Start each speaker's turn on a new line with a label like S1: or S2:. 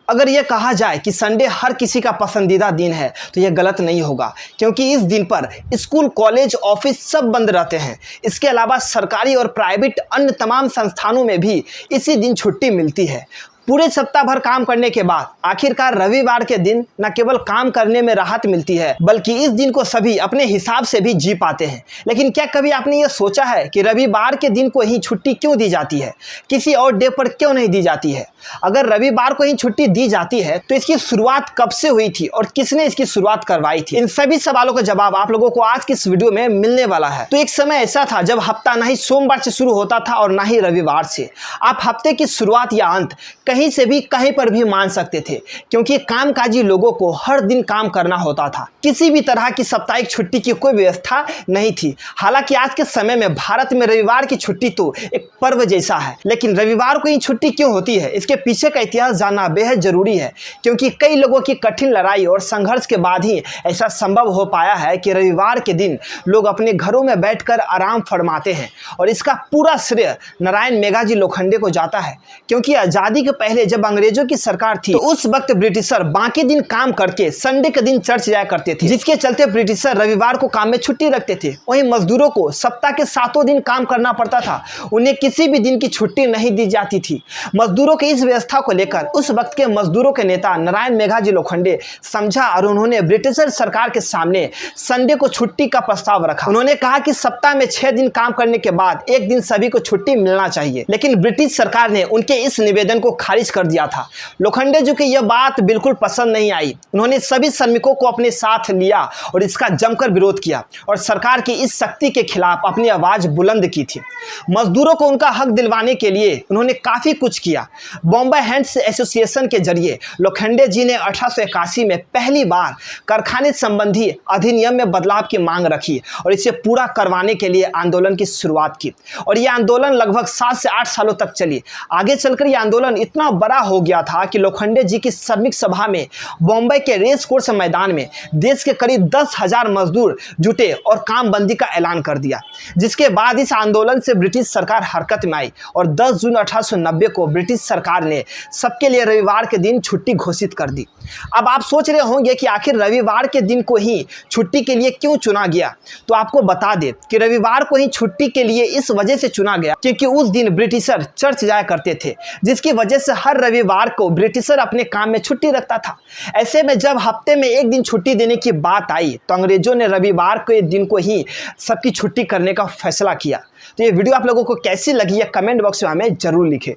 S1: अगर ये कहा जाए कि संडे हर किसी का पसंदीदा दिन है तो यह गलत नहीं होगा, क्योंकि इस दिन पर स्कूल, कॉलेज, ऑफिस सब बंद रहते हैं। इसके अलावा सरकारी और प्राइवेट अन्य तमाम संस्थानों में भी इसी दिन छुट्टी मिलती है। पूरे सप्ताह भर काम करने के बाद आखिरकार रविवार के दिन न केवल काम करने में राहत मिलती है, बल्कि इस दिन को सभी अपने हिसाब से भी जी पाते हैं। लेकिन क्या कभी आपने ये सोचा है कि रविवार के दिन को ही छुट्टी क्यों दी जाती है, किसी और डे पर क्यों नहीं दी जाती है? अगर रविवार को ही छुट्टी दी जाती है तो इसकी शुरुआत कब से हुई थी और किसने इसकी शुरुआत करवाई थी? इन सभी सवालों का जवाब आप लोगों को आज की इस वीडियो में मिलने वाला है। तो एक समय ऐसा था जब हफ्ता ना ही सोमवार से शुरू होता था और ना ही रविवार से। आप हफ्ते की शुरुआत या अंत कहीं से भी कहीं पर भी मान सकते थे, क्योंकि कामकाजी लोगों को हर दिन काम करना होता था। किसी भी तरह की साप्ताहिक छुट्टी की कोई व्यवस्था नहीं थी। हालांकि आज के समय में भारत में रविवार की छुट्टी तो एक पर्व जैसा है, लेकिन रविवार को ही छुट्टी क्यों होती है, इसके पीछे का इतिहास जानना बेहद जरूरी है। क्योंकि कई लोगों की कठिन लड़ाई और संघर्ष के बाद ही ऐसा संभव हो पाया है कि रविवार के दिन लोग अपने घरों में बैठकर आराम फरमाते हैं। और इसका पूरा श्रेय नारायण मेघाजी लोखंडे को जाता है, क्योंकि आजादी के पहले जब अंग्रेजों की सरकार थी तो उस वक्त ब्रिटिशर बाकी दिन काम करके संडे के दिन चर्च जाया करते थे, जिसके चलते ब्रिटिशर रविवार को काम में छुट्टी रखते थे। वहीं मजदूरों को सप्ताह के 7 दिन काम करना पड़ता था, उन्हें किसी भी दिन की छुट्टी नहीं दी जाती थी। मजदूरों की इस व्यवस्था को लेकर उस वक्त के मजदूरों के नेता नारायण मेघाजी लोखंडे समझा और उन्होंने ब्रिटिशर सरकार के सामने संडे को छुट्टी का प्रस्ताव रखा। उन्होंने कहा कि सप्ताह में 6 दिन काम करने के बाद एक दिन सभी को छुट्टी मिलना चाहिए, लेकिन ब्रिटिश सरकार ने उनके इस निवेदन को खारिज कर दिया था। लोखंडे जी को यह बात बिल्कुल पसंद नहीं आई। उन्होंने सभी श्रमिकों को अपने साथ लिया और इसका जमकर विरोध किया और सरकार की इस सख्ती के खिलाफ अपनी आवाज बुलंद की थी। मजदूरों को उनका हक दिलवाने के लिए उन्होंने काफी कुछ किया। बॉम्बे हैंड्स एसोसिएशन के जरिए लोखंडे जी ने 1881 में पहली बार कारखाने संबंधी अधिनियम में बदलाव की मांग रखी और इसे पूरा करवाने के लिए आंदोलन की शुरुआत की। और यह आंदोलन लगभग 7 से 8 सालों तक चली। आगे चलकर यह आंदोलन इतना बड़ा हो गया था कि लोखंडे जी की श्रमिक सभा में बॉम्बे के रेस कोर्स मैदान में देश के करीब 10,000 मजदूर जुटे और काम बंदी का ऐलान कर दिया। जिसके बाद इस आंदोलन से ब्रिटिश सरकार हरकत में आई और 10 जून 1890 को ब्रिटिश सरकार ने सबके लिए रविवार के दिन छुट्टी घोषित कर दी। अब आप सोच रहे होंगे कि आखिर रविवार के दिन को ही छुट्टी के लिए क्यों चुना गया? तो आपको बता दें कि रविवार को ही छुट्टी के लिए इस वजह से चुना गया क्योंकि उस दिन ब्रिटिशर चर्च जाया करते थे, जिसकी वजह से हर रविवार को ब्रिटिशर अपने काम में छुट्टी रखता था। ऐसे में जब हफ्ते में एक दिन छुट्टी देने की बात आई तो अंग्रेजों ने रविवार के दिन को ही सबकी छुट्टी करने का फैसला किया। तो ये वीडियो आप लोगों को कैसी लगी है कमेंट बॉक्स में हमें जरूर लिखें।